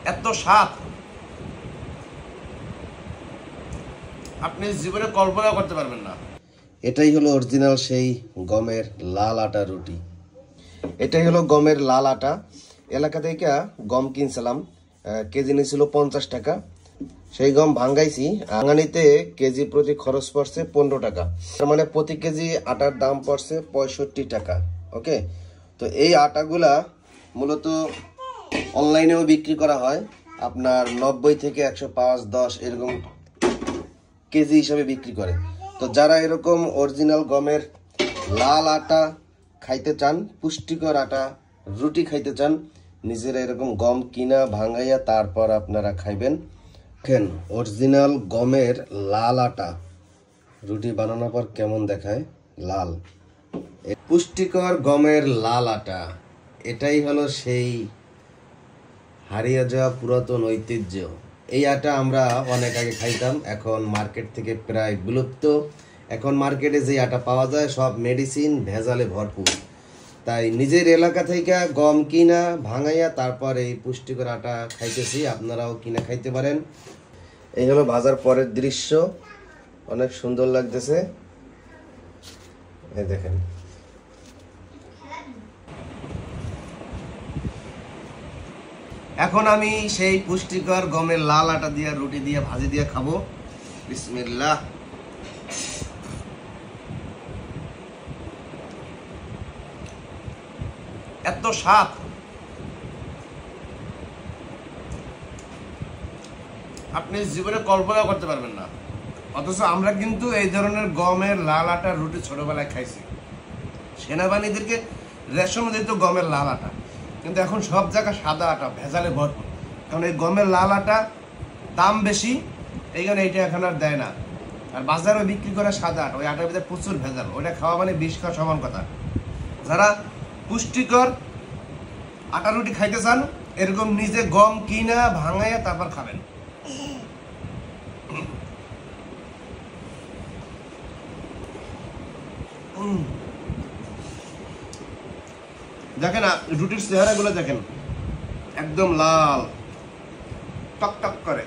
এত স্বাদ আপনি জীবনে কল্পনা করতে পারবেন না। এটাই হলো অরিজিনাল সেই গমের লাল আটা রুটি। এটাই হলো গমের লাল আটা। এলাকা থেকে গম কিনছিলাম, কেজি নিয়েছিল 50 টাকা। সেই গম ভাঙ্গাইছি, ভাঙানিতে কেজি প্রতি খরচ পড়ছে 15 টাকা, তার মানে প্রতি কেজি আটার দাম পড়ছে 65 টাকা। ওকে, তো এই আটাগুলা মূলত অনলাইনেও বিক্রি করা হয়, আপনার 90 থেকে 105, 10 এরকম কেজি হিসাবে বিক্রি করে। তো যারা এরকম অরিজিনাল গমের লাল আটা খাইতে চান, পুষ্টিকর আটা রুটি খাইতে চান, নিজেরা এরকম গম কিনা ভাঙাইয়া তারপর আপনারা খাইবেন। দেখেন অরিজিনাল গমের লাল আটা রুটি বানানোর পর কেমন দেখায়, লাল। পুষ্টিকর গমের লাল আটা, এটাই হলো সেই হারিয়ে যাওয়া পুরাতন ঐতিহ্য। এই আটা আমরা অনেক আগে খাইতাম, এখন মার্কেট থেকে প্রায় বিলুপ্ত। এখন মার্কেটে যে আটা পাওয়া যায় সব মেডিসিন ভেজালে ভরপুর। তাই নিজের এলাকা থেকে গম কিনা ভাঙাইয়া তারপর এই পুষ্টিকর আটা খাইতেছি, আপনারাও কিনা খাইতে পারেন। এই হলো ভাজার পরের দৃশ্য, অনেক সুন্দর লাগতেছে। এই দেখেন, এখন আমি সেই পুষ্টিকর গমের লাল আটা দিয়ে রুটি দিয়ে ভাজি দিয়ে খাবো। বিসমিল্লাহ। এত স্বাদ আপনি জীবনে কল্পনা করতে পারবেন না। অথচ আমরা কিন্তু এই ধরনের গমের লাল আটার রুটি ছোটবেলায় খাইছি। সেনাবাহিনীদেরকে রেশন দিত গমের লাল আটা, কিন্তু এখন সব জায়গায় সাদা আটা ভেজালে ভরপুর। কারণ এই গমের লাল আটা দাম বেশি, এই কারণে এইটা এখন আর দেয় না। আর বাজারে বিক্রি করে সাদা আটা, ওই আটার ভিতরে প্রচুর ভেজাল, ওইটা খাওয়া মানে বিষ খাওয়া সমান কথা। যারা পুষ্টিকর আটা রুটি খাইতে চান, এরকম নিজে গম কিনা ভাঙাইয়া তারপর খাবেন। দেখেন রুটির চেহারা গুলো দেখেন, একদম লাল টক টক করে।